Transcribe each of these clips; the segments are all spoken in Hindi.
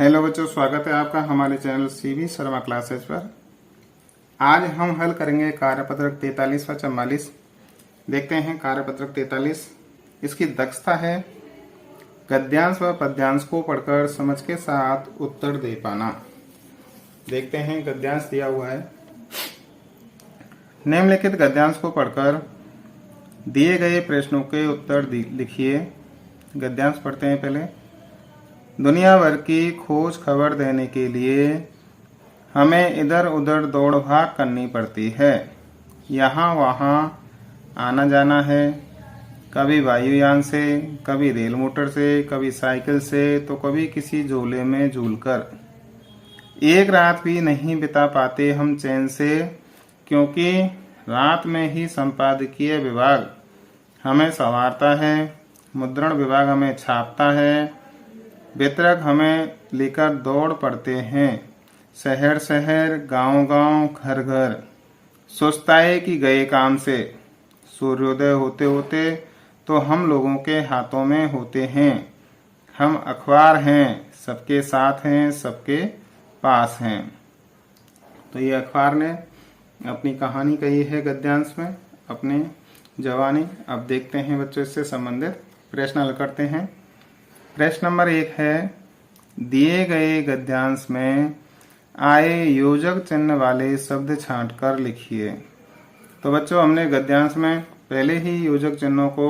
हेलो बच्चों, स्वागत है आपका हमारे चैनल सीवी शर्मा क्लासेस पर। आज हम हल करेंगे कार्यपत्रक 43 व 44। देखते हैं कार्यपत्रक 43। इसकी दक्षता है गद्यांश व पद्यांश को पढ़कर समझ के साथ उत्तर दे पाना। देखते हैं, गद्यांश दिया हुआ है। निम्नलिखित गद्यांश को पढ़कर दिए गए प्रश्नों के उत्तर लिखिए। गद्यांश पढ़ते हैं पहले। दुनिया भर की खोज खबर देने के लिए हमें इधर उधर दौड़ भाग करनी पड़ती है। यहाँ वहाँ आना जाना है, कभी वायुयान से, कभी रेल मोटर से, कभी साइकिल से, तो कभी किसी झूले में झूलकर। एक रात भी नहीं बिता पाते हम चैन से, क्योंकि रात में ही संपादकीय विभाग हमें संवारता है, मुद्रण विभाग हमें छापता है, वितरक हमें लेकर दौड़ पड़ते हैं, शहर शहर, गांव गांव, घर घर। सुस्ताए कि गए काम से, सूर्योदय होते होते तो हम लोगों के हाथों में होते हैं। हम अखबार हैं, सबके साथ हैं, सबके पास हैं। तो ये अखबार ने अपनी कहानी कही है गद्यांश में, अपनी जवानी। अब देखते हैं बच्चों, इससे संबंधित प्रश्न हल करते हैं। प्रश्न नंबर 1 है, दिए गए गद्यांश में आए योजक चिन्ह वाले शब्द छांटकर लिखिए। तो बच्चों, हमने गद्यांश में पहले ही योजक चिन्हों को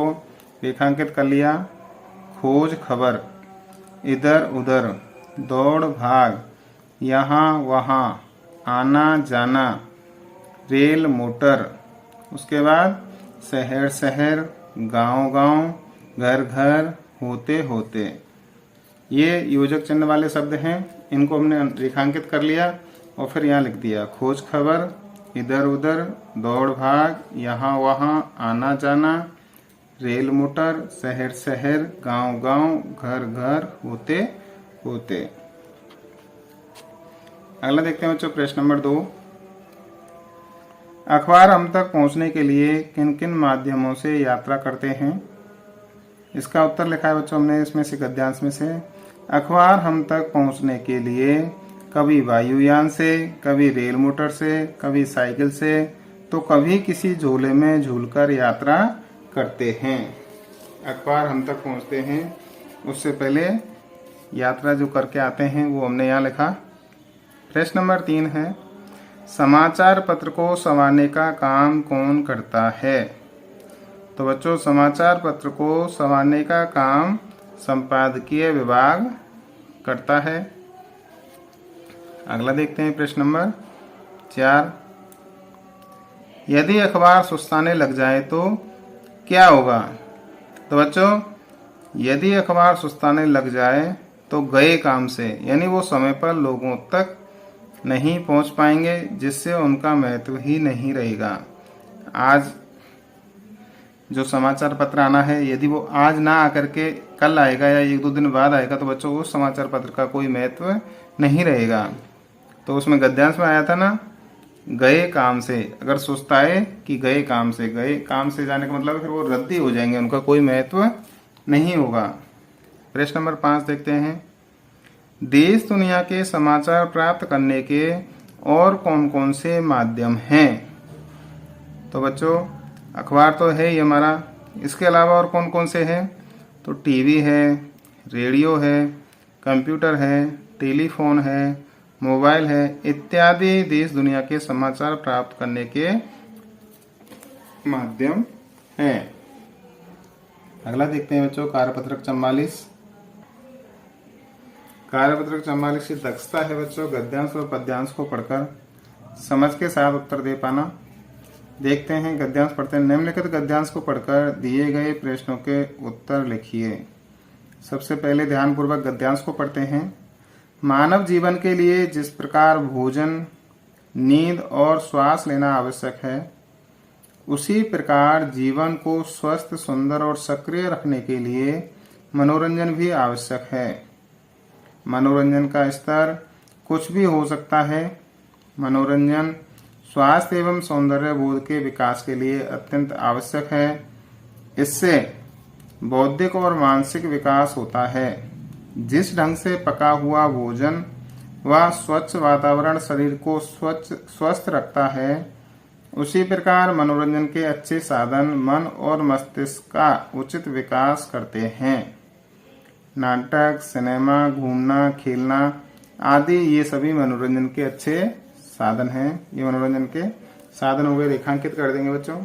रेखांकित कर लिया। खोज खबर, इधर उधर, दौड़ भाग, यहाँ वहाँ, आना जाना, रेल मोटर, उसके बाद शहर शहर, गांव गांव, घर घर, होते होते। ये योजक चिन्ह वाले शब्द हैं, इनको हमने रेखांकित कर लिया और फिर यहाँ लिख दिया। खोज खबर, इधर उधर, दौड़ भाग, यहाँ वहाँ, आना जाना, रेल मोटर, शहर शहर, गांव गांव, घर घर, होते होते। अगला देखते हैं बच्चों, प्रश्न नंबर 2। अखबार हम तक पहुंचने के लिए किन किन माध्यमों से यात्रा करते हैं? इसका उत्तर लिखा है बच्चों हमने इसमें से, गद्यांश में से। अखबार हम तक पहुंचने के लिए कभी वायुयान से, कभी रेल मोटर से, कभी साइकिल से, तो कभी किसी झूले में झूलकर यात्रा करते हैं। अखबार हम तक पहुंचते हैं, उससे पहले यात्रा जो करके आते हैं वो हमने यहाँ लिखा। प्रश्न नंबर 3 है, समाचार पत्र को संवारने का काम कौन करता है? तो बच्चों, समाचार पत्र को संवारने का काम संपादकीय विभाग करता है। अगला देखते हैं, प्रश्न नंबर 4। यदि अखबार सुस्ताने लग जाए तो क्या होगा? तो बच्चों, यदि अखबार सुस्ताने लग जाए तो गए काम से, यानी वो समय पर लोगों तक नहीं पहुंच पाएंगे, जिससे उनका महत्व ही नहीं रहेगा। आज जो समाचार पत्र आना है, यदि वो आज ना आकर के कल आएगा या 1-2 दिन बाद आएगा, तो बच्चों उस समाचार पत्र का कोई महत्व नहीं रहेगा। तो उसमें गद्यांश में आया था ना, गए काम से। अगर सुस्ताए कि गए काम से, गए काम से जाने का मतलब फिर वो रद्दी हो जाएंगे, उनका कोई महत्व नहीं होगा। प्रश्न नंबर 5 देखते हैं, देश दुनिया के समाचार प्राप्त करने के और कौन कौन से माध्यम हैं? तो बच्चों, अखबार तो है ही हमारा, इसके अलावा और कौन कौन से हैं? तो टीवी है, रेडियो है, कंप्यूटर है, टेलीफोन है, मोबाइल है, इत्यादि देश दुनिया के समाचार प्राप्त करने के माध्यम हैं। अगला देखते हैं बच्चों, कार्यपत्रक 44। कार्यपत्रक 44 की दक्षता है बच्चों गद्यांश और पद्यांश को पढ़कर समझ के साथ उत्तर दे पाना। देखते हैं, गद्यांश पढ़ते हैं। निम्नलिखित गद्यांश को पढ़कर दिए गए प्रश्नों के उत्तर लिखिए। सबसे पहले ध्यानपूर्वक गद्यांश को पढ़ते हैं। मानव जीवन के लिए जिस प्रकार भोजन, नींद और श्वास लेना आवश्यक है, उसी प्रकार जीवन को स्वस्थ, सुंदर और सक्रिय रखने के लिए मनोरंजन भी आवश्यक है। मनोरंजन का स्तर कुछ भी हो सकता है। मनोरंजन स्वास्थ्य एवं सौंदर्य बोध के विकास के लिए अत्यंत आवश्यक है। इससे बौद्धिक और मानसिक विकास होता है। जिस ढंग से पका हुआ भोजन व स्वच्छ वातावरण शरीर को स्वस्थ रखता है, उसी प्रकार मनोरंजन के अच्छे साधन मन और मस्तिष्क का उचित विकास करते हैं। नाटक, सिनेमा, घूमना, खेलना आदि ये सभी मनोरंजन के अच्छे साधन हैं। ये मनोरंजन के साधन हो गए, रेखांकित कर देंगे बच्चों।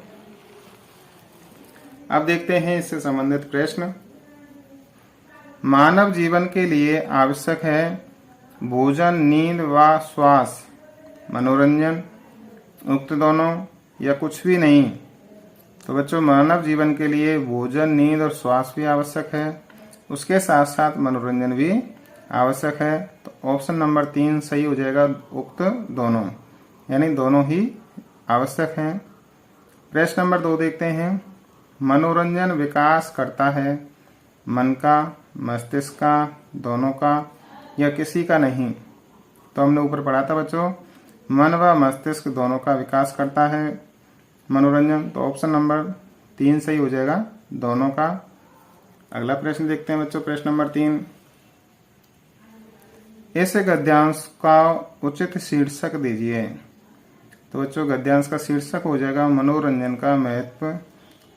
अब देखते हैं इससे संबंधित प्रश्न। मानव जीवन के लिए आवश्यक है भोजन, नींद व श्वास, मनोरंजन, उक्त दोनों या कुछ भी नहीं। तो बच्चों मानव जीवन के लिए भोजन, नींद और श्वास भी आवश्यक है, उसके साथ साथ मनोरंजन भी आवश्यक है। तो ऑप्शन नंबर 3 सही हो जाएगा, उक्त दोनों, यानी दोनों ही आवश्यक हैं। प्रश्न नंबर 2 देखते हैं। मनोरंजन विकास करता है मन का, मस्तिष्क का, दोनों का या किसी का नहीं। तो हमने ऊपर पढ़ा था बच्चों, मन व मस्तिष्क दोनों का विकास करता है मनोरंजन। तो ऑप्शन नंबर 3 सही हो जाएगा, दोनों का। अगला प्रश्न देखते हैं बच्चों, प्रश्न नंबर 3। इस गद्यांश का उचित शीर्षक दीजिए। तो बच्चों गद्यांश का शीर्षक हो जाएगा मनोरंजन का महत्व,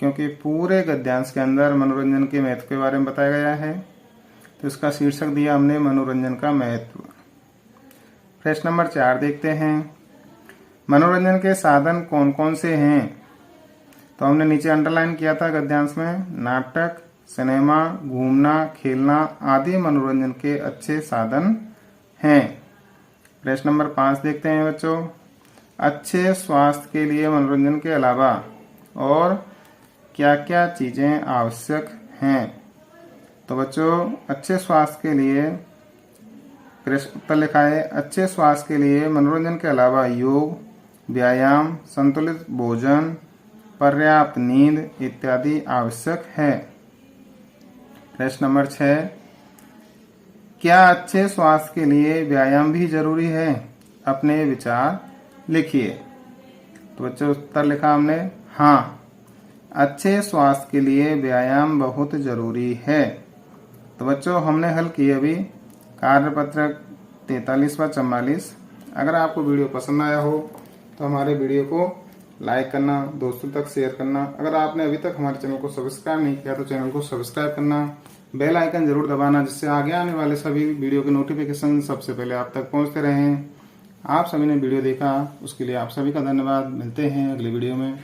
क्योंकि पूरे गद्यांश के अंदर मनोरंजन के महत्व के बारे में बताया गया है। तो इसका शीर्षक दिया हमने मनोरंजन का महत्व। प्रश्न नंबर 4 देखते हैं। मनोरंजन के साधन कौन कौन से हैं। तो हमने नीचे अंडरलाइन किया था गद्यांश में, नाटक, सिनेमा, घूमना, खेलना आदि मनोरंजन के अच्छे साधन हैं। प्रश्न नंबर 5 देखते हैं बच्चों। अच्छे स्वास्थ्य के लिए मनोरंजन के अलावा और क्या क्या चीजें आवश्यक हैं। तो बच्चों अच्छे स्वास्थ्य के लिए प्रश्न उत्तर लिखा है, अच्छे स्वास्थ्य के लिए मनोरंजन के अलावा योग, व्यायाम, संतुलित भोजन, पर्याप्त नींद इत्यादि आवश्यक है। प्रश्न नंबर 6। क्या अच्छे स्वास्थ्य के लिए व्यायाम भी जरूरी है। अपने विचार लिखिए। तो बच्चों उत्तर लिखा हमने, हाँ, अच्छे स्वास्थ्य के लिए व्यायाम बहुत जरूरी है। तो बच्चों हमने हल किए अभी कार्यपत्रक 43 व 44। अगर आपको वीडियो पसंद आया हो तो हमारे वीडियो को लाइक करना, दोस्तों तक शेयर करना। अगर आपने अभी तक हमारे चैनल को सब्सक्राइब नहीं किया तो चैनल को सब्सक्राइब करना, बेल आइकन जरूर दबाना, जिससे आगे आने वाले सभी वीडियो के नोटिफिकेशन सबसे पहले आप तक पहुंचते रहें। आप सभी ने वीडियो देखा उसके लिए आप सभी का धन्यवाद। मिलते हैं अगले वीडियो में।